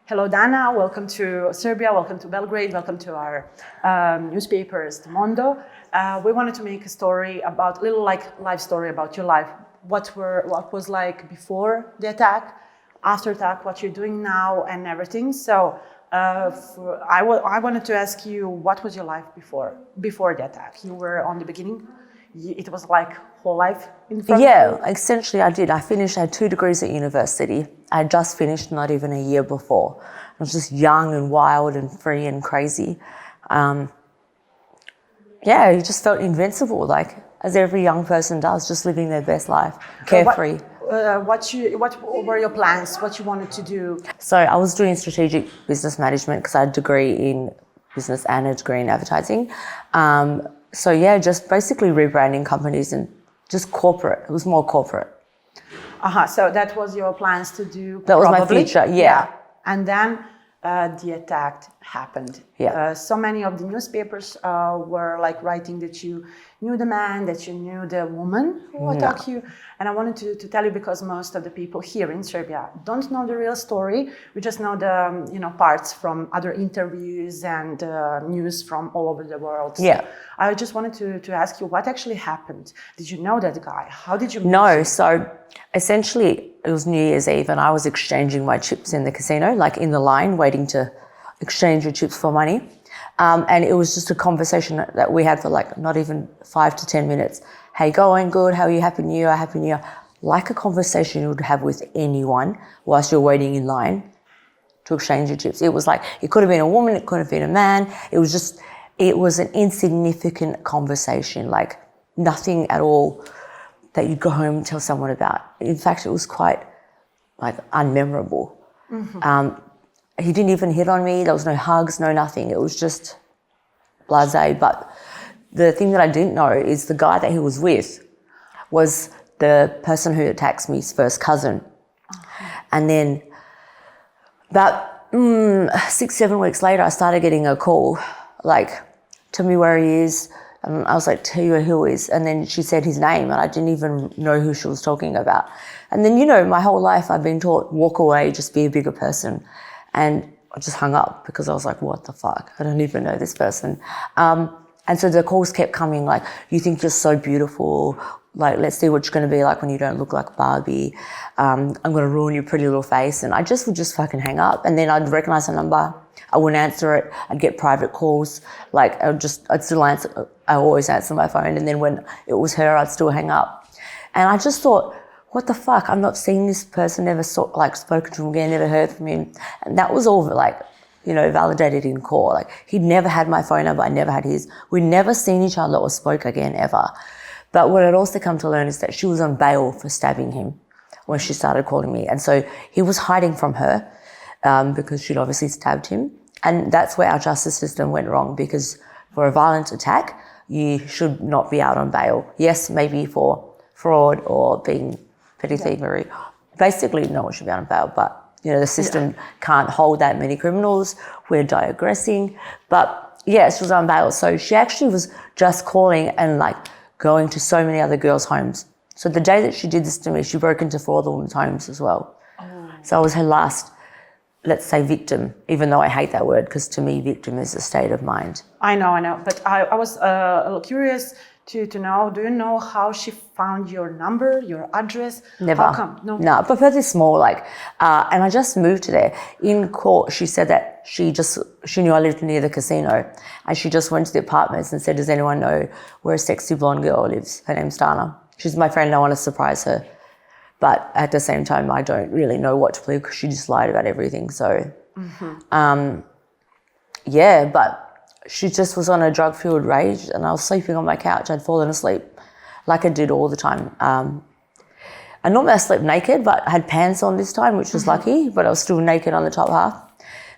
Hello, Dana. Welcome to Serbia. Welcome to Belgrade. Welcome to our newspapers, the Mondo. We wanted to make a story about, little life story about your life. What was like before the attack, after attack, what you're doing now, and everything. So I wanted to ask you, what was your life before the attack? You were on the beginning. It was like whole life in front of you? Essentially I did. I had 2 degrees at university. I had just finished not even a year before. I was just young and wild and free and crazy. You just felt invincible, like as every young person does, just living their best life, carefree. What were your plans? What you wanted to do? So I was doing strategic business management because I had a degree in business and a degree in advertising. Just basically rebranding companies and just corporate. It was more corporate. So that was your plans to do? That was my future, yeah. And then the attack happened. Yeah. So many of the newspapers were like writing that you knew the man, that you knew the woman who attacked you. And I wanted to tell you, because most of the people here in Serbia don't know the real story. We just know the parts from other interviews and news from all over the world. So yeah. I just wanted to ask you what actually happened. Did you know that guy? How did you meet No, him? so essentially it was New Year's Eve and I was exchanging my chips in the casino, like in the line waiting to exchange your chips for money. And it was just a conversation that we had for like not even 5 to 10 minutes. Hey, going good? How are you? Happy New Year? Happy New Year. Like a conversation you would have with anyone whilst you're waiting in line to exchange your chips. It was like, it could have been a woman, it could have been a man. It was an insignificant conversation, like nothing at all that you'd go home and tell someone about. In fact, it was quite like unmemorable. Mm-hmm. He didn't even hit on me. There was no hugs, no nothing. It was just blasé. But the thing that I didn't know is the guy that he was with was the person who attacks me's first cousin. Uh-huh. And then about 6-7 weeks later, I started getting a call, like, tell me where he is. I was like, tell you who he is. And then she said his name and I didn't even know who she was talking about. And then, my whole life I've been taught, walk away, just be a bigger person. And I just hung up because I was like, what the fuck? I don't even know this person. And so the calls kept coming like, you think you're so beautiful. Like, let's see what you're going to be like when you don't look like Barbie. I'm going to ruin your pretty little face. And I just would just fucking hang up. And then I'd recognize the number. I wouldn't answer it. I'd get private calls. Like, I'd still answer. I always answer my phone. And then when it was her, I'd still hang up. And I just thought, what the fuck? I'm not seeing this person, never spoken to him again, never heard from him. And that was all like, validated in court. Like, he'd never had my phone number, I never had his. We'd never seen each other or spoke again ever. But what I'd also come to learn is that she was on bail for stabbing him when she started calling me. And so he was hiding from her because she'd obviously stabbed him. And that's where our justice system went wrong, because for a violent attack, you should not be out on bail. Yes, maybe for fraud or being petty thievery. Basically, no one should be on bail, but the system can't hold that many criminals. We're digressing. But yeah, she was on bail. So she actually was just calling and like going to so many other girls' homes. So the day that she did this to me, she broke into 4 other women's homes as well. Oh. So I was her last, let's say, victim, even though I hate that word, because to me, victim is a state of mind. I know. But I was a little curious to know, do you know how she found your number, your address? Never. How come? No, but fairly small, and I just moved to there. In court, she said that she knew I lived near the casino, and she just went to the apartments and said, does anyone know where a sexy blonde girl lives? Her name's Dana. She's my friend, I want to surprise her. But at the same time, I don't really know what to believe because she just lied about everything. So, but she just was on a drug-fueled rage and I was sleeping on my couch. I'd fallen asleep like I did all the time. And normally I slept naked, but I had pants on this time, which was lucky, but I was still naked on the top half.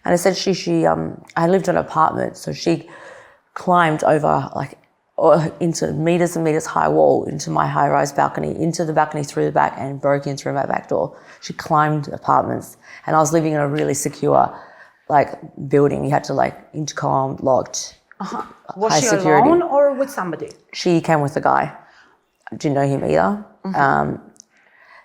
And essentially I lived in an apartment, so she climbed over into meters and meters high wall into my high-rise balcony, into the balcony through the back and broke in through my back door. She climbed apartments and I was living in a really secure building. You had to intercom, locked, Was high she security. alone or with somebody? She came with a guy. I didn't know him either.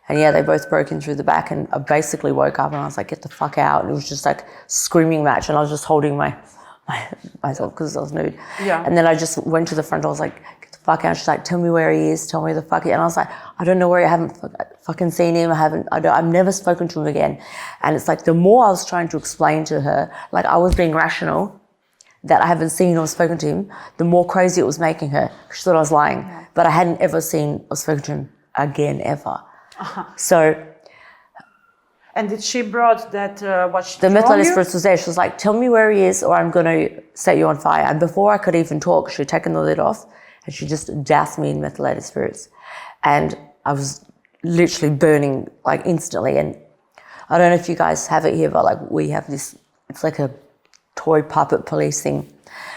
And yeah, they both broke in through the back, and I basically woke up and I was like, get the fuck out. And it was just like screaming match, and I was just holding myself because I was nude. Yeah. And then I just went to the front door. I was like, get the fuck out. She's like, tell me where he is. Tell me the fuck. And I was like, I don't know where. I haven't fucking seen him. I've never spoken to him again. And it's like the more I was trying to explain to her, like I was being rational, that I haven't seen or spoken to him, the more crazy it was making her. She thought I was lying. Yeah. But I hadn't ever seen or spoken to him again, ever. So... And did she brought that, the mental expert was there. She was like, tell me where he is or I'm going to set you on fire. And before I could even talk, she had taken the lid off and she just doused me in methylated spirits. And I was literally burning like instantly. And I don't know if you guys have it here, but like we have this, it's like a toy puppet police thing.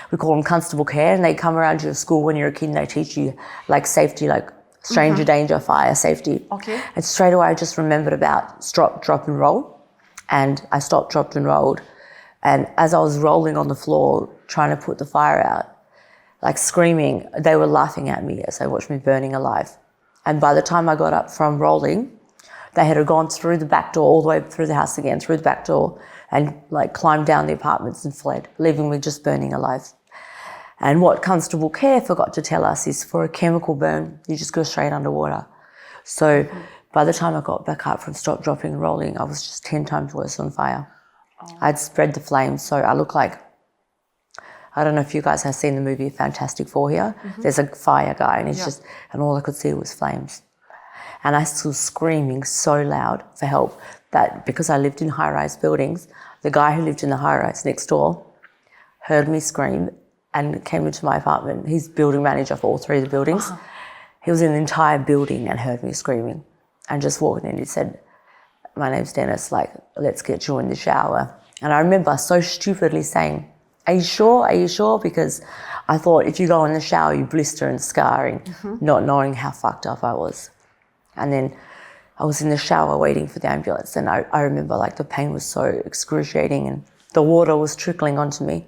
We call them constable care, and they come around your school when you're a kid and they teach you like safety, like stranger danger, fire, safety. Okay. And straight away I just remembered about stop, drop and roll. And I stopped, dropped and rolled. And as I was rolling on the floor, trying to put the fire out, like screaming, they were laughing at me as they watched me burning alive. And by the time I got up from rolling, they had gone through the back door, all the way through the house again, through the back door, and like climbed down the apartments and fled, leaving me just burning alive. And what Constable Care forgot to tell us is for a chemical burn, you just go straight underwater. So by the time I got back up from stop, dropping and rolling, I was just 10 times worse on fire. I'd spread the flames, so I look like, I don't know if you guys have seen the movie Fantastic Four here. There's a fire guy and it's just, and all I could see was flames. And I was screaming so loud for help that because I lived in high-rise buildings, the guy who lived in the high-rise next door heard me scream and came into my apartment. He's building manager for all 3 of the buildings. He was in the entire building and heard me screaming and just walked in. He said, my name's Dennis, like, let's get you in the shower. And I remember so stupidly saying, are you sure? Are you sure? Because I thought if you go in the shower, you blister and scarring, not knowing how fucked up I was. And then I was in the shower waiting for the ambulance, and I remember like the pain was so excruciating and the water was trickling onto me.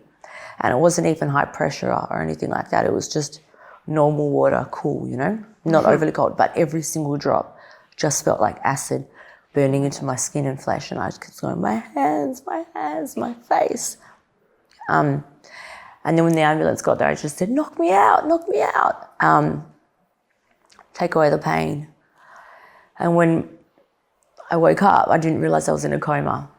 And it wasn't even high pressure or anything like that. It was just normal water, cool, you know, not overly cold, but every single drop just felt like acid burning into my skin and flesh. And I just kept going, my hands, my face. And then when the ambulance got there, I just said, knock me out. Take away the pain. And when I woke up, I didn't realize I was in a coma.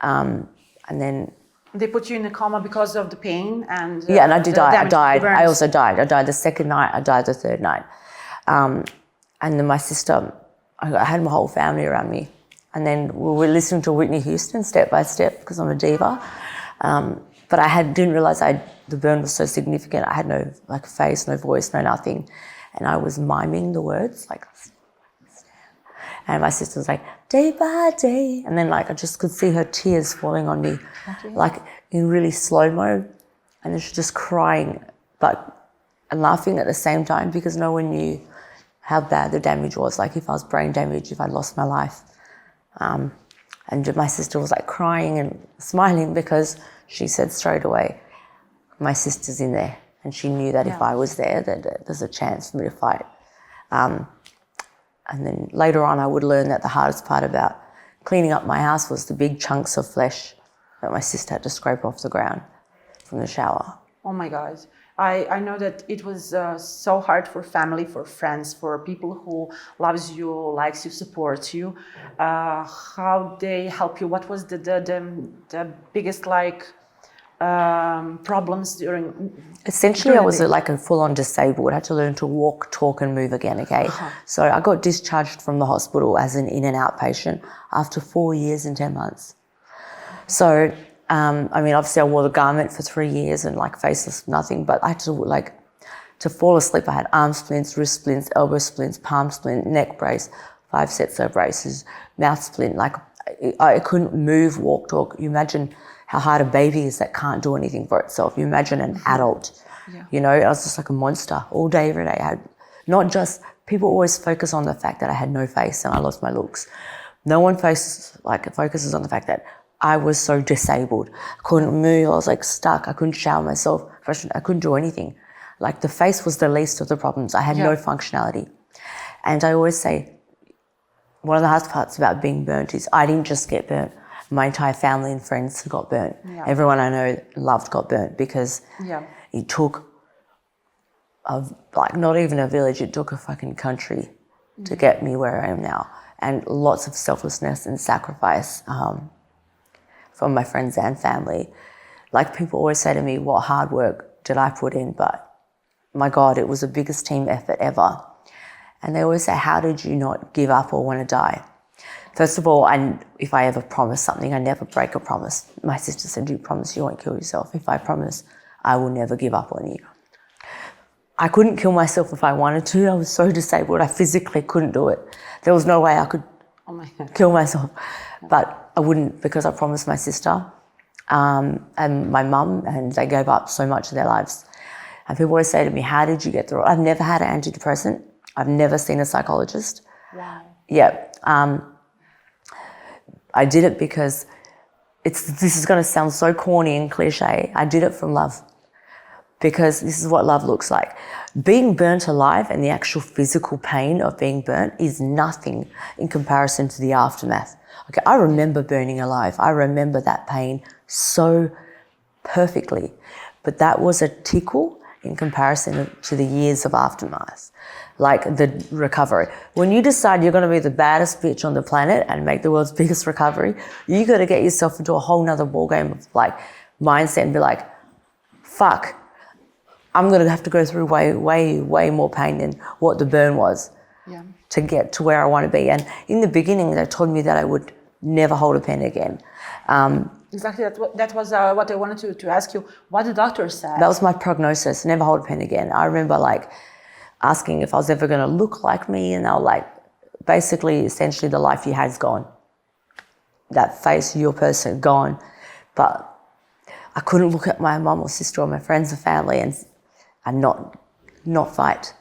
And then... They put you in a coma because of the pain and... yeah, and I did die. I died. I also died. I died the second night. I died the third night. And then my sister, I had my whole family around me. And then we were listening to Whitney Houston step by step because I'm a diva. But I didn't realize the burn was so significant. I had no like face, no voice, no nothing. And I was miming the words like... And my sister was like, day by day. And then like I just could see her tears falling on me, like in really slow-mo. And then she's just crying, and laughing at the same time because no one knew how bad the damage was, like if I was brain damaged, if I'd lost my life. And my sister was like crying and smiling because she said straight away, my sister's in there. And she knew that if I was there, that there's a chance for me to fight. And then later on, I would learn that the hardest part about cleaning up my house was the big chunks of flesh that my sister had to scrape off the ground from the shower. Oh my God. I know that it was so hard for family, for friends, for people who loves you, likes you, supports you. How they help you? What was the biggest like problems during? Essentially, I was like a full-on disabled. I had to learn to walk, talk, and move again. Okay, so I got discharged from the hospital as an in and out patient after 4 years and 10 months. So, I mean, obviously, I wore the garment for 3 years and like faceless, nothing. But I had to fall asleep. I had arm splints, wrist splints, elbow splints, palm splint, neck brace, 5 sets of braces, mouth splint. Like I couldn't move, walk, talk. You imagine how hard a baby is that can't do anything for itself. You imagine an adult, you know, I was just like a monster all day, every day. People always focus on the fact that I had no face and I lost my looks. No one focuses on the fact that I was so disabled. I couldn't move, I was like stuck, I couldn't shower myself, I couldn't do anything. Like the face was the least of the problems. I had no functionality. And I always say, one of the hardest parts about being burnt is I didn't just get burnt. My entire family and friends got burnt. Yeah. Everyone I know loved got burnt because it took not even a village, it took a fucking country to get me where I am now. And lots of selflessness and sacrifice from my friends and family. Like people always say to me, what hard work did I put in? But my God, it was the biggest team effort ever. And they always say, how did you not give up or want to die? First of all, if I ever promise something, I never break a promise. My sister said, you promise you won't kill yourself? If I promise, I will never give up on you. I couldn't kill myself if I wanted to. I was so disabled, I physically couldn't do it. There was no way I could kill myself. But I wouldn't because I promised my sister and my mum, and they gave up so much of their lives. And people always say to me, how did you get through it? I've never had an antidepressant. I've never seen a psychologist. Wow. Yeah. I did it because this is going to sound so corny and cliche. I did it from love because this is what love looks like. Being burnt alive and the actual physical pain of being burnt is nothing in comparison to the aftermath. Okay, I remember burning alive. I remember that pain so perfectly, but that was a tickle in comparison to the years of aftermath, like the recovery. When you decide you're going to be the baddest bitch on the planet and make the world's biggest recovery, you got to get yourself into a whole nother ballgame of like mindset and be like, fuck, I'm going to have to go through way more pain than what the burn was to get to where I want to be. And in the beginning, they told me that I would never hold a pen again. Exactly, that was what I wanted to ask you. What the doctor said. That was my prognosis, never hold a pen again. I remember like asking if I was ever going to look like me, and they were like, basically, essentially the life you had's gone. That face, your person, gone. But I couldn't look at my mum or sister or my friends or family and not fight.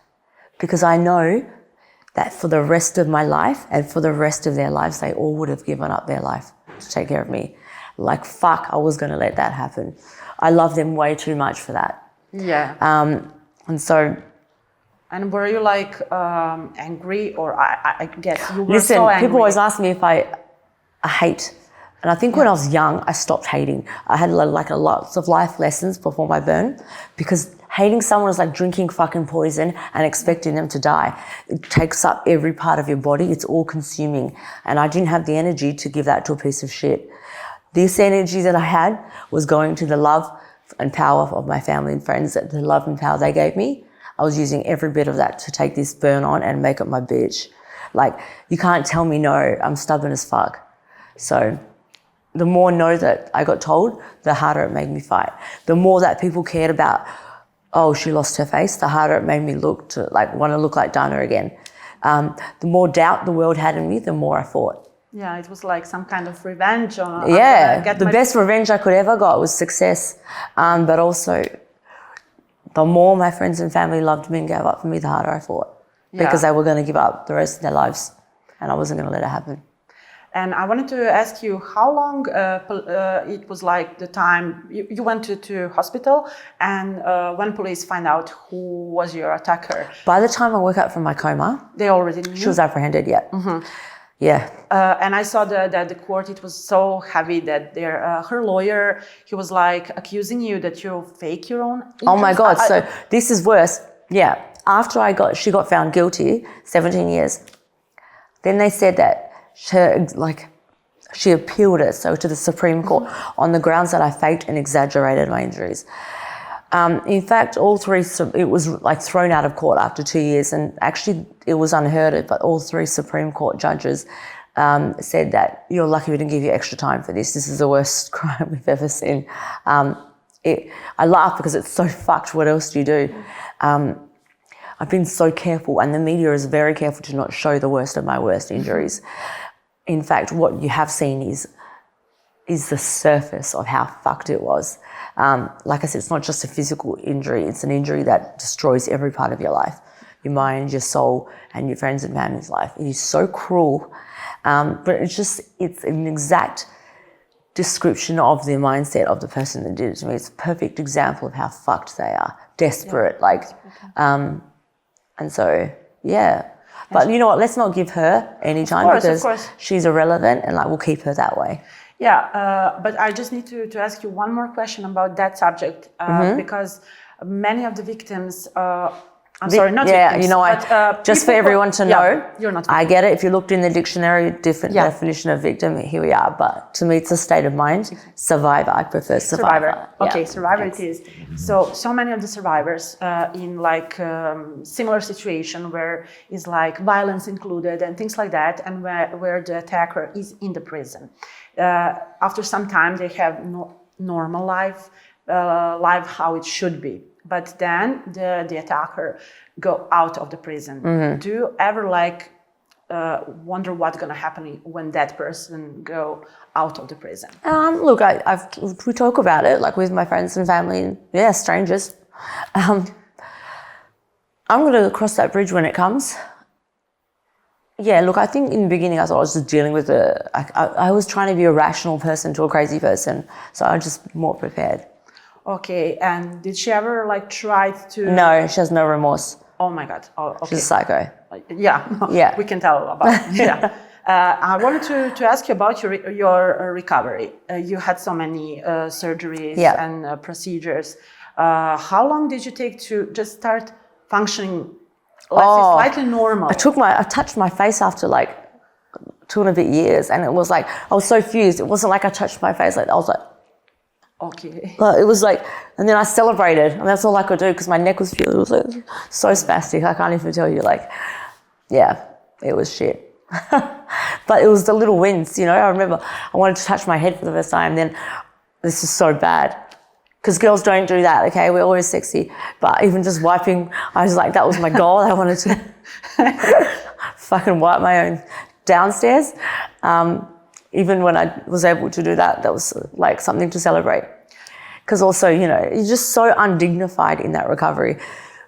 Because I know that for the rest of my life and for the rest of their lives, they all would have given up their life to take care of me. Like, fuck, I was going to let that happen. I love them way too much for that. Yeah. And so... And were you like angry, or I guess you were Listen, so angry? people always ask me if I hate. And I think when I was young, I stopped hating. I had like lots of life lessons before my burn, because hating someone is like drinking fucking poison and expecting them to die. It takes up every part of your body. It's all consuming. And I didn't have the energy to give that to a piece of shit. This energy that I had was going to the love and power of my family and friends, the love and power they gave me. I was using every bit of that to take this burn on and make it my bitch. Like, you can't tell me no. I'm stubborn as fuck. So the more no that I got told, the harder it made me fight. The more that people cared about, oh, she lost her face, the harder it made me want to look like Dana again. The more doubt the world had in me, the more I fought. Yeah, it was like some kind of revenge. The best revenge I could ever got was success. But also, the more my friends and family loved me and gave up for me, the harder I fought. Yeah. Because they were going to give up the rest of their lives, and I wasn't going to let it happen. And I wanted to ask you how long it was like the time you went to hospital, and when police find out who was your attacker. By the time I woke up from my coma, they already knew? She was apprehended, yeah. Mm-hmm. Yeah. And I saw that the court, it was so heavy that her lawyer, he was like accusing you that you fake your own interest. Oh my God, so this is worse. Yeah. After she got found guilty, 17 years, then they said that she appealed it, so to the Supreme Court, on the grounds that I faked and exaggerated my injuries. In fact, all three, it was like thrown out of court after 2 years, and actually it was unheard of, but all three Supreme Court judges said that you're lucky we didn't give you extra time for this. This is the worst crime we've ever seen. I laugh because it's so fucked. What else do you do? I've been so careful, and the media is very careful to not show the worst of my worst injuries. In fact, what you have seen is the surface of how fucked it was. Like I said, it's not just a physical injury, it's an injury that destroys every part of your life, your mind, your soul, and your friends and family's life. It is so cruel, but it's an exact description of the mindset of the person that did it to me. It's a perfect example of how fucked they are, desperate, and so, yeah. But you know what? Let's not give her any time because she's irrelevant, and like we'll keep her that way. Yeah, but I just need to ask you one more question about that subject because many of the victims. I'm sorry, not victims. You know, just for everyone to know, you're not. I get it. If you looked in the dictionary, different definition of victim, here we are. But to me, it's a state of mind. Survivor, I prefer survivor. Okay, survivor it is. So many of the survivors in like similar situation where is like violence included and things like that, and where the attacker is in the prison. After some time, they have normal life how it should be. But then the attacker go out of the prison. Do you ever like wonder what's gonna happen when that person go out of the prison? Look, we talk about it like with my friends and family, and strangers. I'm gonna cross that bridge when it comes. Yeah, look, I think in the beginning I thought I was just dealing with I was trying to be a rational person to a crazy person, so I was just more prepared. Okay, and did she ever like try to? No, she has no remorse. Oh my God! Oh, okay. She's a psycho. Yeah, we can tell about it. Yeah. I wanted to ask you about your recovery. You had so many surgeries and procedures. How long did you take to just start functioning slightly normal? I touched my face after like 2.5 years, and it was like I was so fused. It wasn't like I touched my face like I was like. Okay. But it was like, and then I celebrated, and that's all I could do because my neck was feeling, it was like so spastic. I can't even tell you, like, yeah, it was shit. But it was the little wins, you know. I remember I wanted to touch my head for the first time, then this is so bad because girls don't do that. Okay, we're always sexy, but even just wiping, I was like, that was my goal. I wanted to fucking wipe my own downstairs. Even when I was able to do that, that was like something to celebrate. Because also, you know, you're just so undignified in that recovery.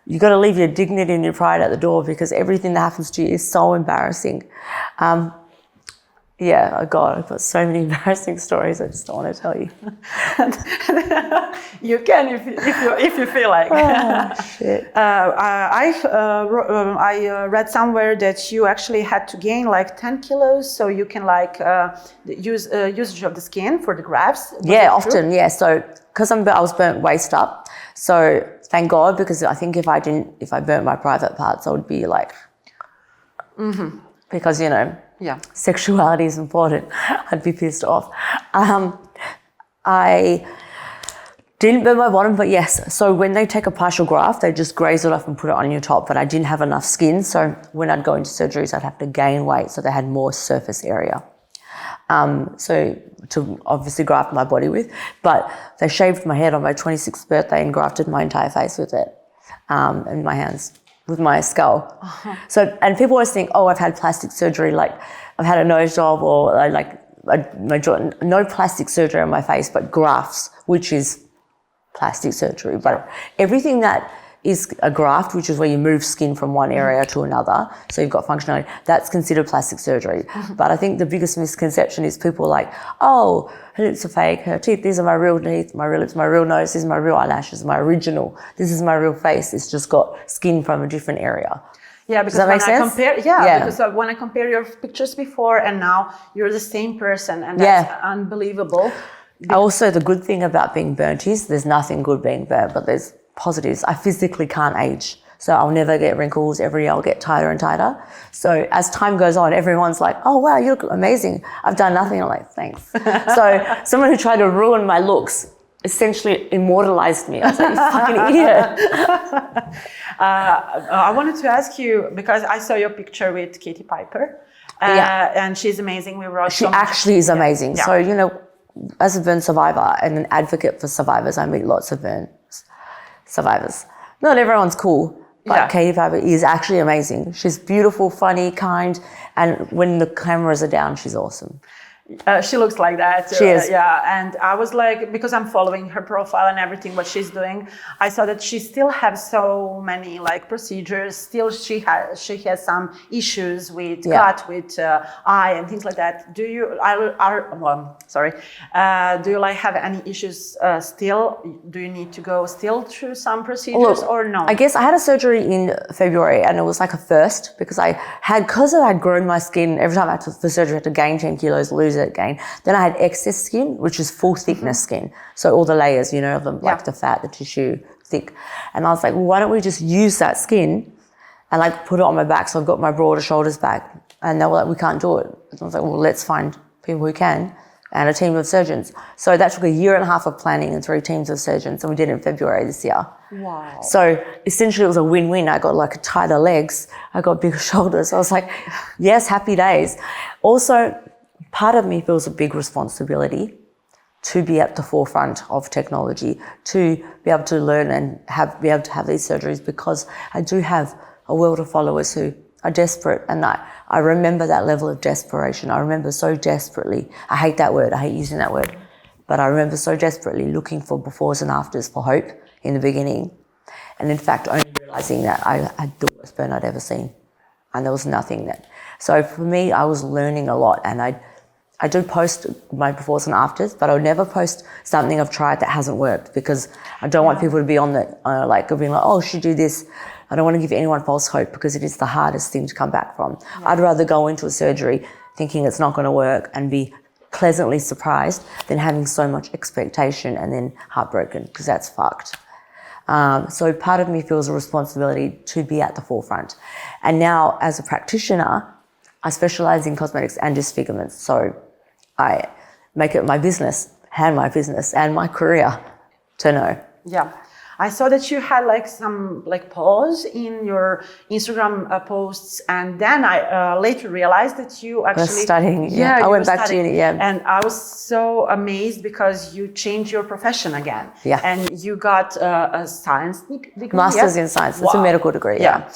You got to leave your dignity and your pride at the door because everything that happens to you is so embarrassing. Yeah, oh God, I've got so many embarrassing stories I just don't want to tell you. You can if you feel like. Oh, shit. I read somewhere that you actually had to gain like 10 kilos so you can like use usage of the skin for the grafts. Yeah, often, yeah. So because I was burnt waist up, so thank God, because I think if I burnt my private parts, I would be like, because you know. Yeah, sexuality is important. I'd be pissed off. I didn't burn my bottom, but yes. So when they take a partial graft, they just graze it off and put it on your top. But I didn't have enough skin, so when I'd go into surgeries, I'd have to gain weight, so they had more surface area. So to obviously graft my body with, but they shaved my head on my 26th birthday and grafted my entire face with it, and my hands. With my skull. So, and people always think, oh, I've had plastic surgery, like I've had a nose job or no plastic surgery on my face, but grafts, which is plastic surgery. But everything that is a graft, which is where you move skin from one area to another, so you've got functionality, that's considered plastic surgery. But I think the biggest misconception is people are like, oh, her lips are fake, her teeth, these are my real teeth, my real lips, my real nose, these are my real eyelashes, my original, this is my real face, it's just got skin from a different area. Yeah, because does that make sense? Because when I compare your pictures before and now, you're the same person, and that's unbelievable. Also, the good thing about being burnt is there's nothing good being burnt, but there's positives. I physically can't age, so I'll never get wrinkles. Every year I'll get tighter and tighter. So as time goes on, everyone's like, oh wow, you look amazing. I've done nothing. I'm like, thanks. So someone who tried to ruin my looks essentially immortalized me. I was like, you fucking idiot. I wanted to ask you, because I saw your picture with Katie Piper, and she's amazing. She actually is amazing. So, you know, as a burn survivor and an advocate for survivors, I meet lots of burn survivors. Not everyone's cool, but Katie Piper is actually amazing. She's beautiful, funny, kind, and when the cameras are down, she's awesome. She looks like that. She is. Yeah, and I was like, because I'm following her profile and everything, what she's doing, I saw that she still has so many like procedures. Still, she has some issues with cut, with eye and things like that. Do you? Do you like have any issues still? Do you need to go still through some procedures or no? I guess I had a surgery in February, and it was like a first because I had grown my skin. Every time I had the surgery, I had to gain 10 kilos, lose it again. Then I had excess skin, which is full thickness skin. So all the layers, you know, of them, like the fat, the tissue, thick. And I was like, well, why don't we just use that skin and like put it on my back? So I've got my broader shoulders back. And they were like, we can't do it. And I was like, well, let's find people who can, and a team of surgeons. So that took a year and a half of planning and 3 teams of surgeons. And we did it in February this year. Wow. So essentially it was a win-win. I got like tighter legs. I got bigger shoulders. I was like, yes, happy days. Also, part of me feels a big responsibility to be at the forefront of technology, to be able to learn and be able to have these surgeries, because I do have a world of followers who are desperate, and I remember that level of desperation. I remember so desperately, I hate that word, I hate using that word, but I remember so desperately looking for befores and afters for hope in the beginning, and in fact only realising that I had the worst burn I'd ever seen, and there was nothing that. So for me, I was learning a lot, and I do post my befores and afters, but I would never post something I've tried that hasn't worked, because I don't want people to be on the, being like, oh, should do this. I don't want to give anyone false hope, because it is the hardest thing to come back from. Yeah. I'd rather go into a surgery thinking it's not going to work and be pleasantly surprised than having so much expectation and then heartbroken, because that's fucked. So part of me feels a responsibility to be at the forefront. And now as a practitioner, I specialise in cosmetics and disfigurements. So I make it my business and my career to know. Yeah. I saw that you had like some like pause in your Instagram posts, and then I later realized that you actually was studying. Yeah, I went back to uni. Yeah, and I was so amazed because you changed your profession again. Yeah, and you got a science degree. Masters in science. It's a medical degree. Yeah.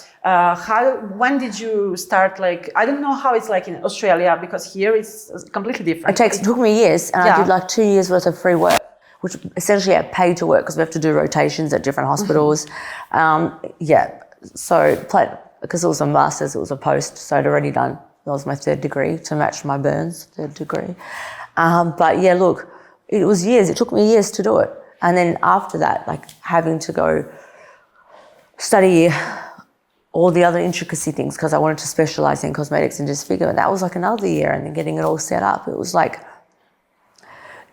When did you start? Like, I don't know how it's like in Australia, because here it's completely different. It took me years, and I did like 2 years worth of free work, which essentially I paid to work because we have to do rotations at different hospitals. So because it was a master's, it was a post, so I'd already done, that was my 3rd degree to match my burns, 3rd degree. But yeah, look, it was years, it took me years to do it. And then after that, like having to go study all the other intricacy things because I wanted to specialise in cosmetics and disfigurement, that was like another year, and then getting it all set up, it was like,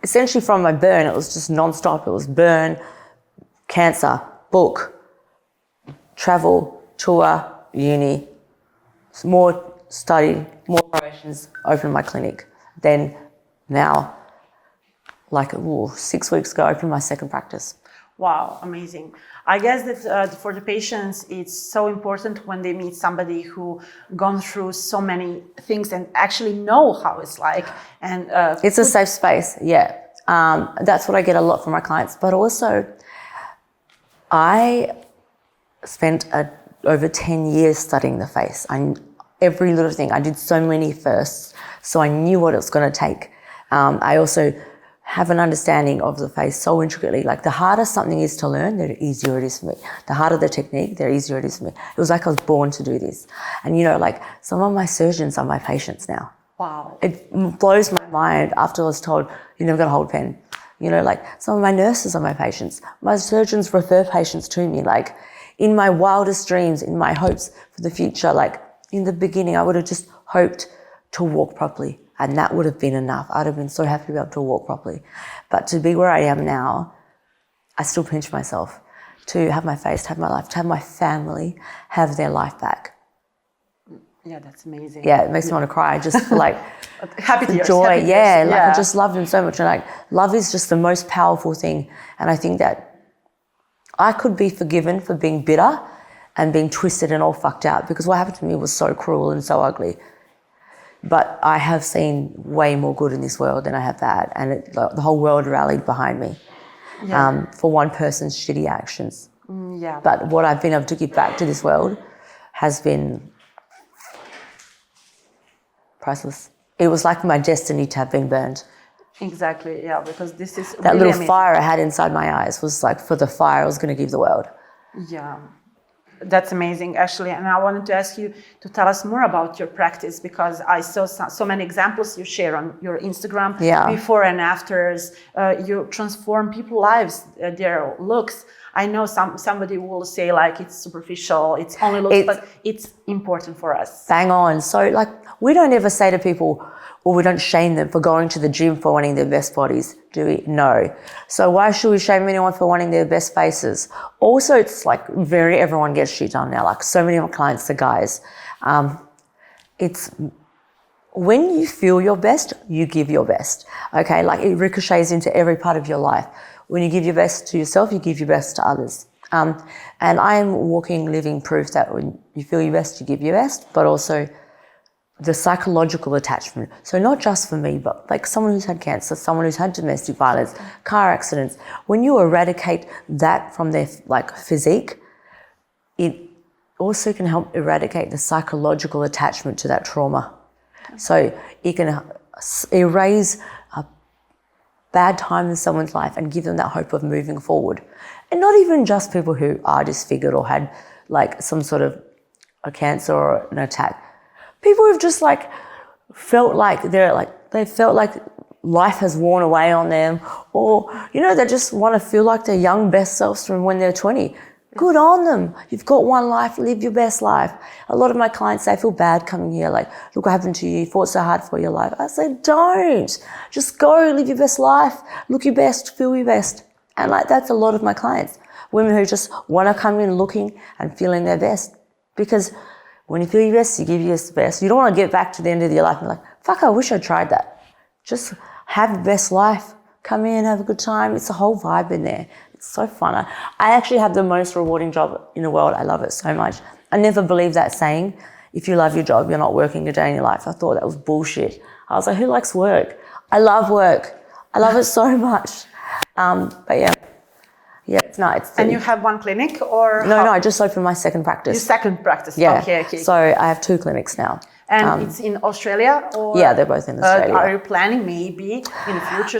essentially from my burn, it was just non-stop. It was burn, cancer, book, travel, tour, uni, more study, more operations, open my clinic. Then now, like 6 weeks ago, I opened my 2nd practice. Wow, amazing. I guess that for the patients, it's so important when they meet somebody who gone through so many things and actually know how it's like. And it's a safe space, yeah. That's what I get a lot from my clients. But also, I spent over 10 years studying the face. Every little thing. I did so many firsts, so I knew what it was going to take. I also have an understanding of the face so intricately. Like, the harder something is to learn, the easier it is for me. The harder the technique, the easier it is for me. It was like I was born to do this. And, you know, like, some of my surgeons are my patients now. Wow. It blows my mind after I was told, you're never going to hold a pen. You know, like, some of my nurses are my patients. My surgeons refer patients to me. Like, in my wildest dreams, in my hopes for the future, like, in the beginning, I would have just hoped to walk properly. And that would have been enough. I'd have been so happy to be able to walk properly. But to be where I am now, I still pinch myself to have my face, to have my life, to have my family have their life back. Yeah, that's amazing. Yeah, it makes me want to cry just for like happy tears, joy. happy tears. Yeah, like I just love them so much. And like, love is just the most powerful thing. And I think that I could be forgiven for being bitter and being twisted and all fucked out, because what happened to me was so cruel and so ugly. But I have seen way more good in this world than I have bad, and the whole world rallied behind me for one person's shitty actions. But what I've been able to give back to this world has been priceless. it was like my destiny to have been burned. Exactly, yeah, because this is That really little amazing. fire I had inside my eyes was like, for the fire I was going to give the world. Yeah, that's amazing, actually. And I wanted to ask you to tell us more about your practice, because I saw so many examples you share on your Instagram, before and afters. You transform people's lives, their looks. I know somebody will say like it's superficial, it's only looks, but it's important for us. Bang on. So like, we don't ever say to people, or we don't shame them for going to the gym for wanting their best bodies, do we? No. So why should we shame anyone for wanting their best faces? Also, it's like everyone gets shit done now. Like so many of my clients are guys. It's when you feel your best, you give your best. Okay, like it ricochets into every part of your life. When you give your best to yourself, you give your best to others. And I'm walking, living proof that when you feel your best, you give your best, but also the psychological attachment. So not just for me, but like someone who's had cancer, someone who's had domestic violence, car accidents. When you eradicate that from their like physique, it also can help eradicate the psychological attachment to that trauma. So it can erase a bad time in someone's life and give them that hope of moving forward. And not even just people who are disfigured or had like some sort of a cancer or an attack. People who've just like felt like they felt like life has worn away on them, or you know, they just want to feel like their young best selves from when they're 20. Good on them. You've got one life, live your best life. A lot of my clients say, I feel bad coming here, like, look what happened to you, you fought so hard for your life. I say, don't. Just go, live your best life, look your best, feel your best. And like, that's a lot of my clients. Women who just want to come in looking and feeling their best. Because when you feel your best, you give your best. You don't want to get back to the end of your life and be like, fuck, I wish I tried that. Just have the best life. Come in, have a good time. It's a whole vibe in there. It's so fun. I actually have the most rewarding job in the world. I love it so much. I never believed that saying, if you love your job, you're not working a day in your life. I thought that was bullshit. I was like, who likes work? I love work. I love it so much. But yeah. Yeah, it's nice. And you have one clinic or? No, I just opened my second practice. Your second practice? Yeah. Okay. So I have 2 clinics now. And it's in Australia? Or yeah, they're both in Australia. Are you planning maybe in the future?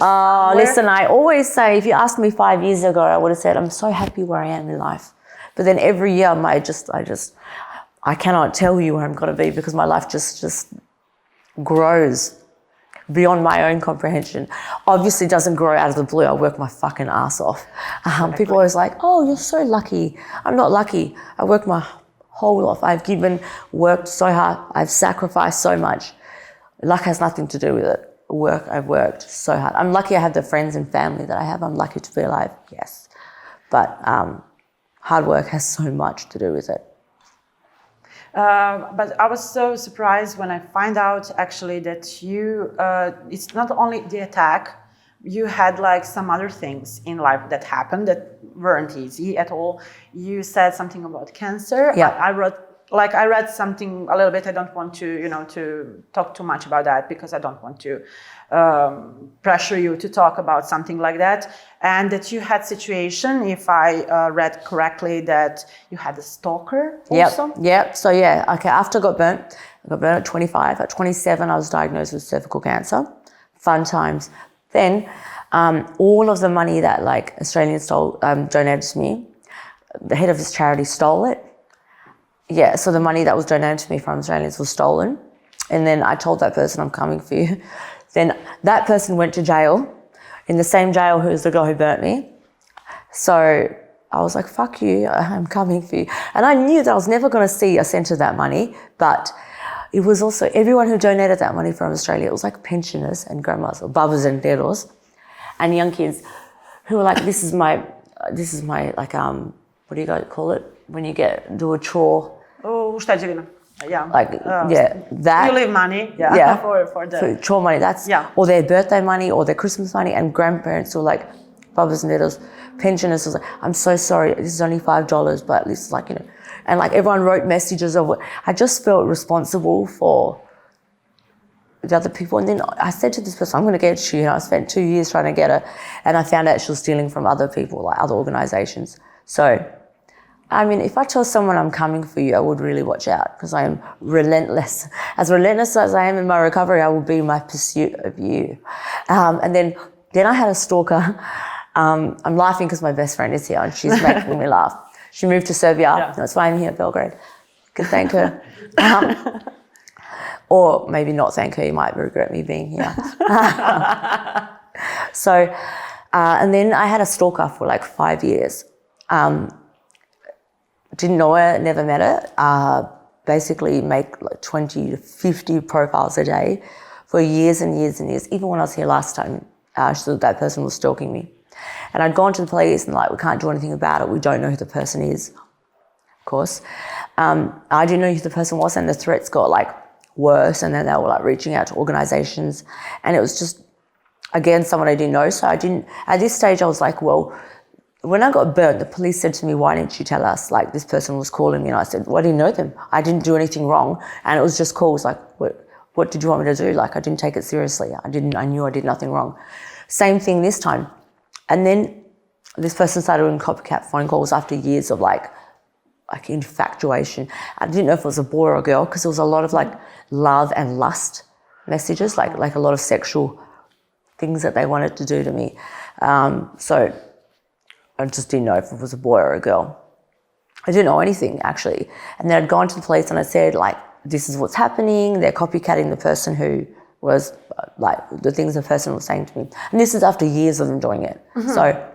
Listen, I always say, if you asked me 5 years ago, I would have said, I'm so happy where I am in life. But then every year I cannot tell you where I'm going to be, because my life just grows beyond my own comprehension. Obviously doesn't grow out of the blue. I work my fucking ass off. People are always like, oh, you're so lucky. I'm not lucky. I work my whole life. Worked so hard. I've sacrificed so much. Luck has nothing to do with it. I've worked so hard. I'm lucky I have the friends and family that I have. I'm lucky to be alive, yes. But hard work has so much to do with it. But I was so surprised when I find out actually that you, it's not only the attack, you had like some other things in life that happened that weren't easy at all. You said something about cancer. Yeah. I read something a little bit. I don't want to, to talk too much about that, because I don't want to pressure you to talk about something like that. And that you had situation, if I read correctly, that you had a stalker also. Yep. So yeah, okay. After I got burnt at 25. At 27, I was diagnosed with cervical cancer. Fun times. Then all of the money that like Australians donated to me, the head of this charity stole it. Yeah, so the money that was donated to me from Australians was stolen. And then I told that person, I'm coming for you. Then that person went to jail, in the same jail who was the girl who burnt me. So I was like, fuck you, I'm coming for you. And I knew that I was never going to see a cent of that money, but it was also everyone who donated that money from Australia. It was like pensioners and grandmas, or babas and dedos, and young kids who were like, this is my like, what do you guys call it? When you do a chore. Oh, ušteđevina. Yeah. Like, that. You leave money. For the chore money. That's, or their birthday money or their Christmas money. And grandparents were like, babas and dedos, pensioners was like, I'm so sorry, this is only $5, but this is like, and like everyone wrote messages of what, I just felt responsible for the other people. And then I said to this person, I'm going to get you. I spent 2 years trying to get her, and I found out she was stealing from other people, like other organizations. So I mean, if I tell someone I'm coming for you, I would really watch out because I am relentless. As relentless as I am in my recovery, I will be in my pursuit of you. And then I had a stalker. I'm laughing because my best friend is here and she's making me laugh. She moved to Serbia. Yeah. That's why I'm here at Belgrade. Can thank her. Or maybe not thank her. You might regret me being here. So, and then I had a stalker for like 5 years. Didn't know her, never met her. Basically make like 20 to 50 profiles a day for years and years and years. Even when I was here last time, that person was stalking me. And I'd gone to the police and like, we can't do anything about it. We don't know who the person is, of course. I didn't know who the person was, and the threats got like worse, and then they were like reaching out to organizations, and it was just, again, someone I didn't know. So at this stage I was like, well, when I got burnt, the police said to me, why didn't you tell us? Like, this person was calling me, and I said, well, I didn't know them. I didn't do anything wrong. And it was just calls like, what did you want me to do? Like, I didn't take it seriously. I knew I did nothing wrong. Same thing this time. And then this person started doing copycat phone calls after years of like infatuation. I didn't know if it was a boy or a girl because there was a lot of like love and lust messages, like a lot of sexual things that they wanted to do to me. So I just didn't know if it was a boy or a girl. I didn't know anything, actually. And then I'd gone to the police and I said, like, this is what's happening. They're copycatting the person who was, like, the things the person was saying to me. And this is after years of them doing it. Mm-hmm. So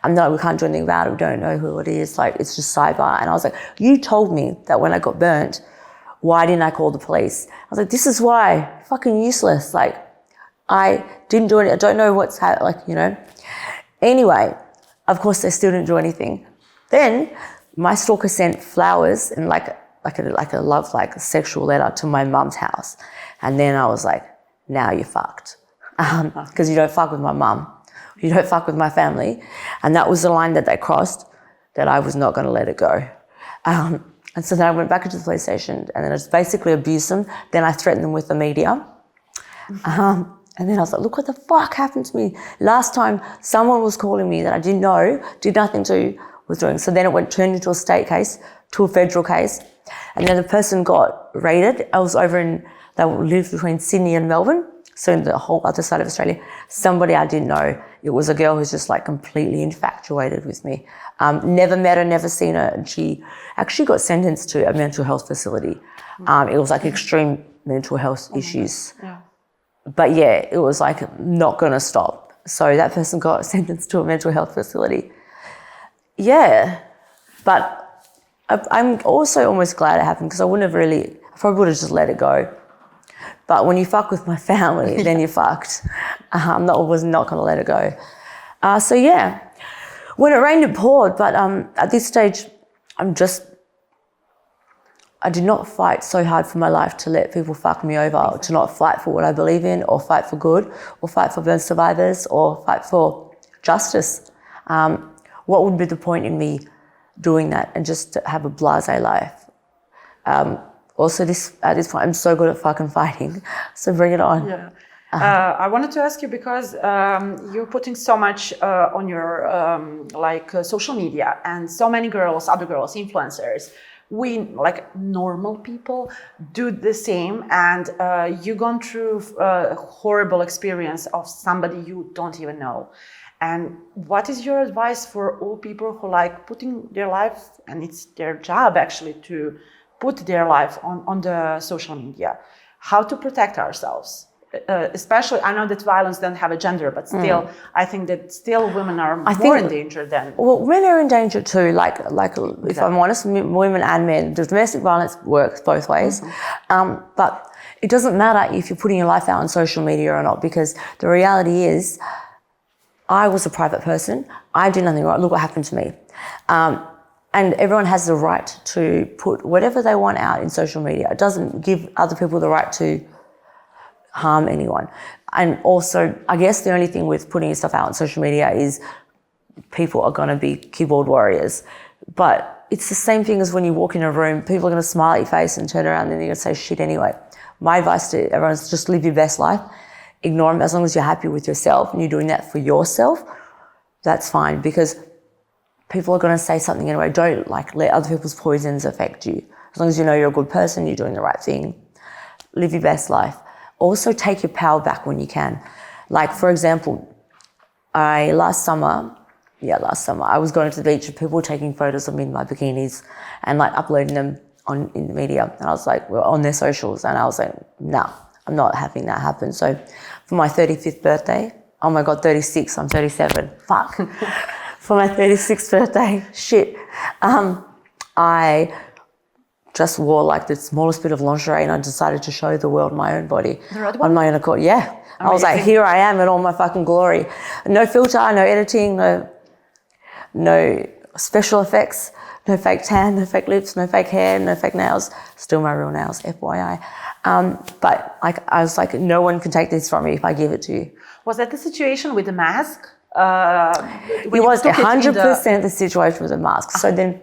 I'm like, we can't do anything about it. We don't know who it is. Like, it's just cyber. And I was like, you told me that when I got burnt, why didn't I call the police? I was like, this is why. Fucking useless. Like, I didn't do it. I don't know what's like, you know. Anyway, of course, they still didn't do anything. Then my stalker sent flowers and like a love, like a sexual letter to my mum's house. And then I was like, now you're fucked. Because you don't fuck with my mum. You don't fuck with my family. And that was the line that they crossed, that I was not going to let it go. And so then I went back into the police station and then I just basically abused them. Then I threatened them with the media. And then I was like, look what the fuck happened to me. Last time someone was calling me that I didn't know, did nothing to, was doing. So then it turned into a state case, to a federal case. And then the person got raided. I was they lived between Sydney and Melbourne, so in the whole other side of Australia. Somebody I didn't know. It was a girl who's just like completely infatuated with me. Never met her, never seen her. And she actually got sentenced to a mental health facility. It was like extreme mental health issues. Yeah. But yeah, it was like not going to stop. So that person got sentenced to a mental health facility. Yeah, but I'm also almost glad it happened because I probably would have just let it go. But when you fuck with my family, then you're fucked. I was not going to let it go. So yeah, when it rained, it poured. But at this stage, I did not fight so hard for my life to let people fuck me over, or to not fight for what I believe in, or fight for good, or fight for burn survivors, or fight for justice. What would be the point in me doing that and just to have a blasé life? Also, at this point, I'm so good at fucking fighting, so bring it on. Yeah. I wanted to ask you because you're putting so much on your social media, and so many other girls, influencers, we like normal people do the same, and you've gone through a horrible experience of somebody you don't even know. And what is your advice for all people who like putting their life, and it's their job actually to put their life on the social media, how to protect ourselves? Especially, I know that violence doesn't have a gender, but still, I think that still women are more in danger than... Well, men are in danger too, like exactly. If I'm honest, women and men. Domestic violence works both ways. Mm-hmm. But it doesn't matter if you're putting your life out on social media or not, because the reality is, I was a private person. I did nothing wrong. Look what happened to me. And everyone has the right to put whatever they want out in social media. It doesn't give other people the right to harm anyone. And also, I guess the only thing with putting your stuff out on social media is people are going to be keyboard warriors. But it's the same thing as when you walk in a room, people are going to smile at your face and turn around and they're going to say shit anyway. My advice to everyone is just live your best life. Ignore them as long as you're happy with yourself and you're doing that for yourself. That's fine, because people are going to say something anyway. Don't like let other people's poisons affect you. As long as you know you're a good person, you're doing the right thing. Live your best life. Also take your power back when you can. Like, for example, last summer, I was going to the beach and people were taking photos of me in my bikinis and like uploading them in the media. And I was like, well, on their socials. And I was like, no, I'm not having that happen. So for my 35th birthday, oh my God, 36, I'm 37, fuck. For my 36th birthday, shit. I just wore like the smallest bit of lingerie and I decided to show the world my own body on my own accord. Yeah. Amazing. I was like, here I am in all my fucking glory. No filter, no editing, no special effects, no fake tan, no fake lips, no fake hair, no fake nails. Still my real nails, FYI. But like, I was like, no one can take this from me if I give it to you. Was that the situation with the mask? It was 100% the situation with the mask. So then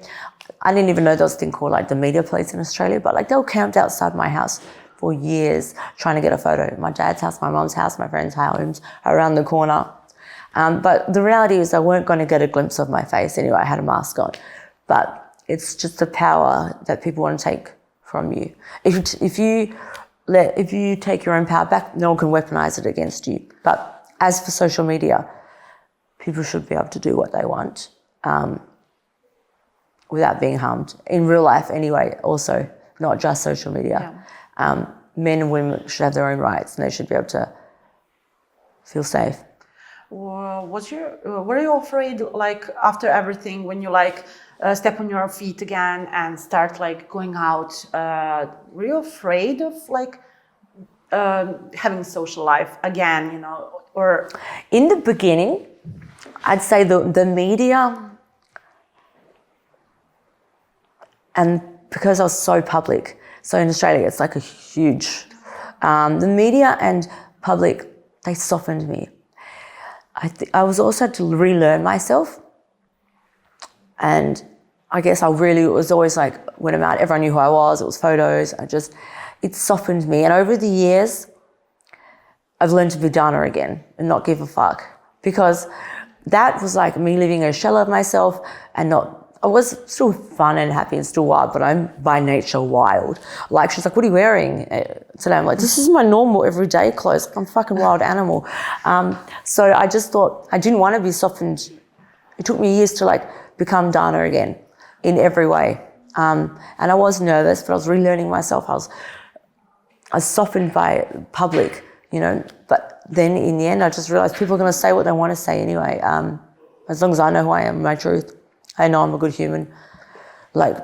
I didn't even know there was a thing called like the media police in Australia, but like they were camped outside my house for years trying to get a photo. My dad's house, my mom's house, my friends' homes around the corner. But the reality is they weren't going to get a glimpse of my face anyway. I had a mask on. But it's just the power that people want to take from you. If you take your own power back, no one can weaponize it against you. But as for social media, people should be able to do what they want without being harmed. In real life anyway, also, not just social media. Yeah. Men and women should have their own rights and they should be able to feel safe. Were you afraid, like, after everything, when you like step on your feet again and start like going out, were you afraid of like having social life again, you know, or? In the beginning, I'd say the media, and because I was so public, so in Australia it's like a huge, the media and public, they softened me. I was also had to relearn myself, and I guess I really was always like, when I'm out, everyone knew who I was, it was photos, it softened me. And over the years, I've learned to be Dana again and not give a fuck, because that was like me living a shell of myself and I was still fun and happy and still wild, but I'm by nature wild. Like, she's like, what are you wearing today? I'm like, this is my normal everyday clothes. I'm a fucking wild animal. So I just thought, I didn't want to be softened. It took me years to like become Dana again in every way. And I was nervous, but I was relearning myself. I was softened by public, you know, but then in the end, I just realized people are going to say what they want to say anyway. As long as I know who I am, my truth. I know I'm a good human. Like,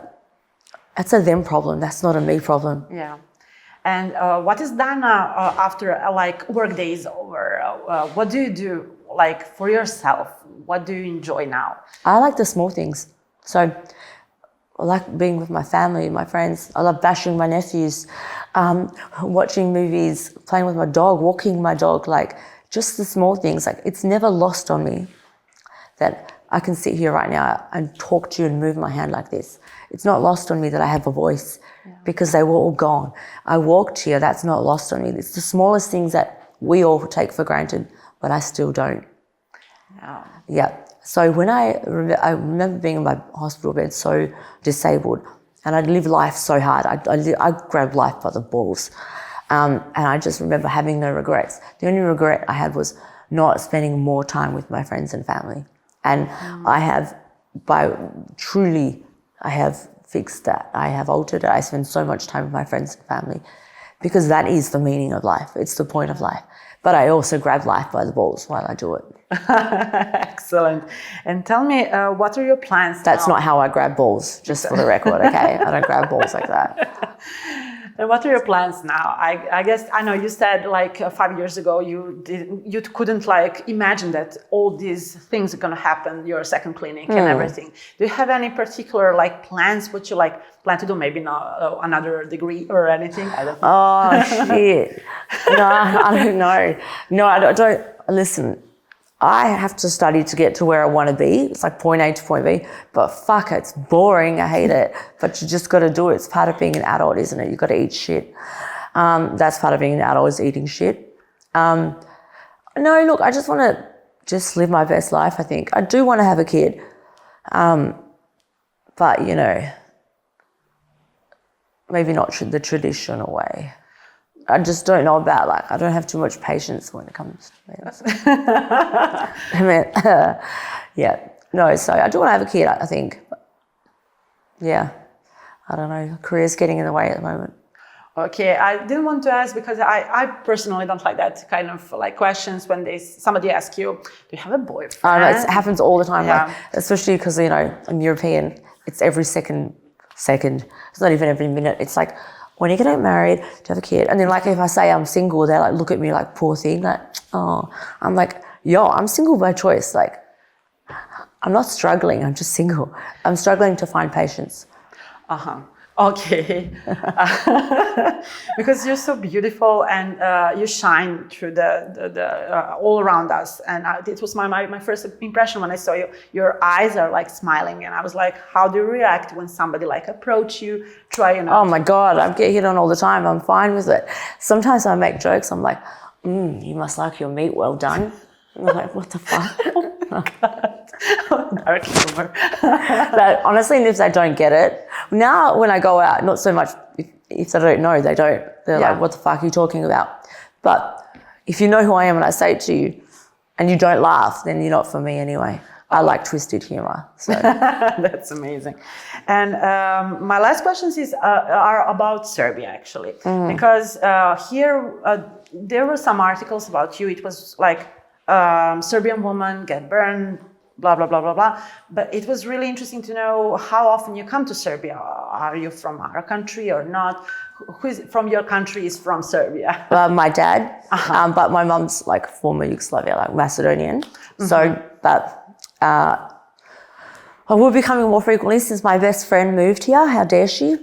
that's a them problem. That's not a me problem. Yeah. And what is Dana after like work day is over? What do you do like for yourself? What do you enjoy now? I like the small things. So I like being with my family, my friends. I love bashing my nephews, watching movies, playing with my dog, walking my dog, like just the small things. Like, it's never lost on me that I can sit here right now and talk to you and move my hand like this. It's not lost on me that I have a voice, because they were all gone. I walked here, that's not lost on me. It's the smallest things that we all take for granted, but I still don't. Yeah. So when I remember being in my hospital bed so disabled, and I'd lived life so hard. I grabbed life by the balls. And I just remember having no regrets. The only regret I had was not spending more time with my friends and family. And I have fixed that. I have altered it. I spend so much time with my friends and family, because that is the meaning of life. It's the point of life. But I also grab life by the balls while I do it. Excellent. And tell me, what are your plans That's now? not how I grab balls, just for the record, okay? I don't grab balls like that. And what are your plans now? I guess, I know you said like 5 years ago you couldn't like imagine that all these things are going to happen, your second clinic and everything. Do you have any particular like plans, what you like plan to do? Maybe not another degree or anything? I don't know. Oh, shit. No, I don't know. No, I don't. Listen, I have to study to get to where I want to be. It's like point A to point B, but fuck, it's boring. I hate it, but you just got to do it. It's part of being an adult, isn't it? You got to eat shit. That's part of being an adult, is eating shit. No, look, I just want to live my best life, I think. I do want to have a kid. But, you know, maybe not the traditional way. I just don't know about, like, I don't have too much patience when it comes to things. I mean, yeah. No, so I do want to have a kid, I think. But yeah, I don't know. Career's getting in the way at the moment. Okay, I didn't want to ask because I personally don't like that kind of like questions when somebody asks you, do you have a boyfriend? No, it happens all the time, Yeah. like, especially because, you know, I'm European. It's every second. It's not even every minute. It's like, when are you going to get married? Do you have a kid? And then, like, if I say I'm single, they like look at me like, poor thing. Like, oh, I'm like, yo, I'm single by choice. Like, I'm not struggling. I'm just single. I'm struggling to find patience. Okay. Because you're so beautiful and you shine through the all around us. And it was my first impression when I saw you. Your eyes are like smiling, and I was like, how do you react when somebody like approach you, try, you know? Oh my God, I get hit on all the time. I'm fine with it. Sometimes I make jokes. I'm like, you must like your meat well done. I'm like, what the fuck? Oh my God. Dark humor. But honestly, if they don't get it, now when I go out, not so much if they don't know, they're like, what the fuck are you talking about? But if you know who I am and I say it to you and you don't laugh, then you're not for me anyway. I like twisted humor. So. That's amazing. And my last questions are about Serbia, actually. Because here, there were some articles about you. It was like, Serbian woman get burned, blah, blah, blah, blah, blah. But it was really interesting to know how often you come to Serbia. Are you from our country or not? Who is from your country is from Serbia? My dad, but my mum's like former Yugoslavia, like Macedonian. So, but I will be coming more frequently since my best friend moved here. How dare she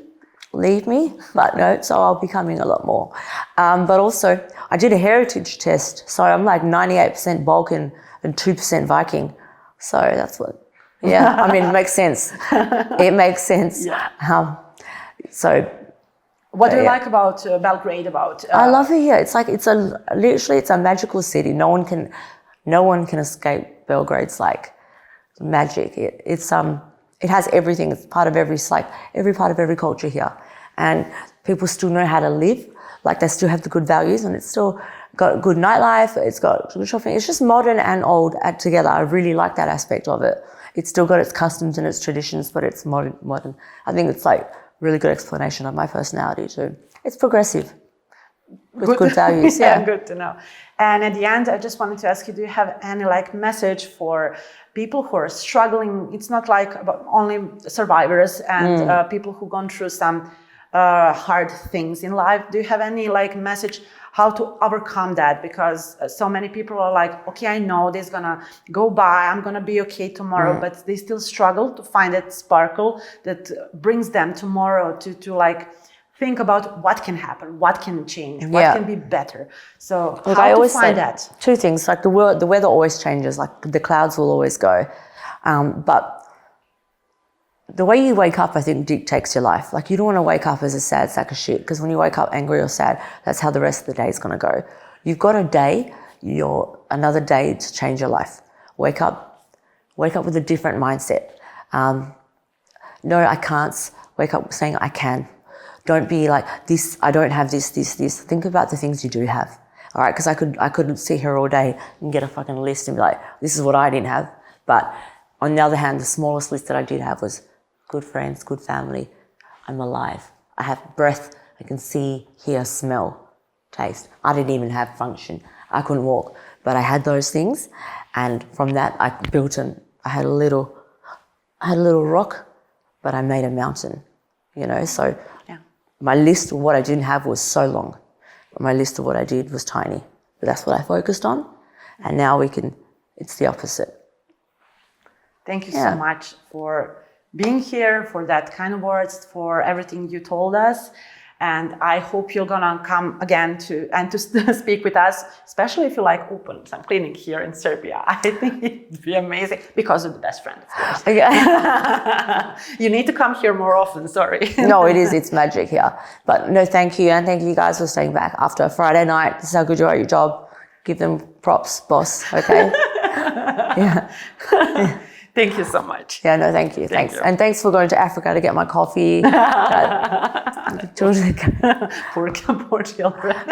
leave me? But no, so I'll be coming a lot more. But also, I did a heritage test, so I'm like 98% Balkan and 2% Viking. So that's what, yeah, I mean, it makes sense. It makes sense. Yeah. So, what do you like about Belgrade? I love it here. It's like it's a magical city. No one can escape Belgrade's like magic. It has everything. It's part of every part of every culture here, and people still know how to live. Like they still have the good values, and it's still got good nightlife. It's got good shopping. It's just modern and old together. I really like that aspect of it. It's still got its customs and its traditions, but it's modern. I think it's like really good explanation of my personality too. It's progressive with good values. Yeah, good to know. And at the end, I just wanted to ask you: do you have any like message for people who are struggling? It's not like about only survivors and people who've gone through some hard things in life. Do you have any like message how to overcome that? Because so many people are like, okay, I know this is gonna go by, I'm gonna be okay tomorrow, but they still struggle to find that sparkle that brings them tomorrow to like think about what can happen, what can change, what can be better. So look, how to find that? Two things, like the weather always changes, like the clouds will always go, but the way you wake up, I think, dictates your life. Like, you don't want to wake up as a sad sack of shit, because when you wake up angry or sad, that's how the rest of the day is going to go. You've got another day to change your life. Wake up with a different mindset. No, I can't. Wake up saying I can. Don't be like this. I don't have this. Think about the things you do have. All right, because I could sit here all day and get a fucking list and be like, this is what I didn't have. But on the other hand, the smallest list that I did have was good friends, good family. I'm alive. I have breath. I can see, hear, smell, taste. I didn't even have function. I couldn't walk, but I had those things, and from that I built I had a little rock, but I made a mountain. You know, so my list of what I didn't have was so long, but my list of what I did was tiny. But that's what I focused on, and now it's the opposite. Thank you so much for being here, for that kind of words, for everything you told us. And I hope you're gonna come again to speak with us, especially if you like open some clinic here in Serbia. I think it'd be amazing because of the best friend, of course. You need to come here more often, sorry. No, it's magic here. But no, thank you. And thank you guys for staying back after a Friday night. This is how good you are at your job. Give them props, boss, okay? Thank you so much. Yeah, no, thank you. Thanks. you. And thanks for going to Africa to get my coffee. Poor children.